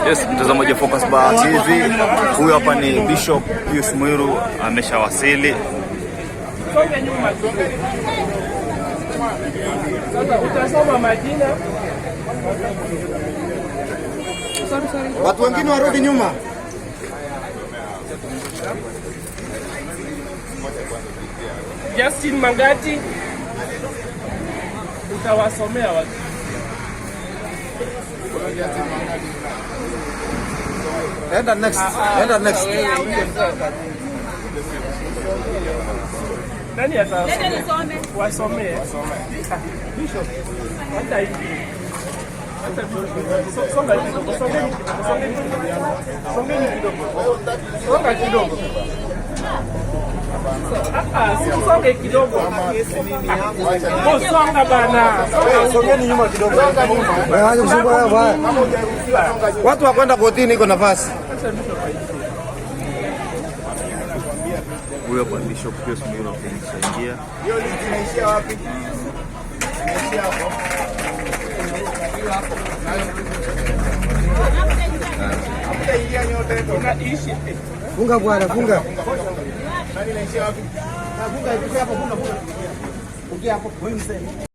Yes, mtazamaji wa Focus Bar TV. Huyu hapa ni Bishop Pius Muiru, ameshawasili. Sasa utasoma majina. Watu wengine warudi nyuma. Justin Mangati utawasomea watu. Enda next. Enda next. Nani atasoma? Wasomee. Bishop. Hata hivi. Songa kidogo. Songa kidogo. Songe kidogo. Songa bana. Songeni nyuma kidogo. Waache kusumbua bwana. Watu wakwenda kotini, iko nafasi. Huyo hapa Bishop Pius Muiru akimsaidia. Hiyo link inaishia wapi? Inaishia hapo. Funga bwana, funga. Nani inaishia wapi? Funga hapo, funga. Ukia hapo, wewe mseme.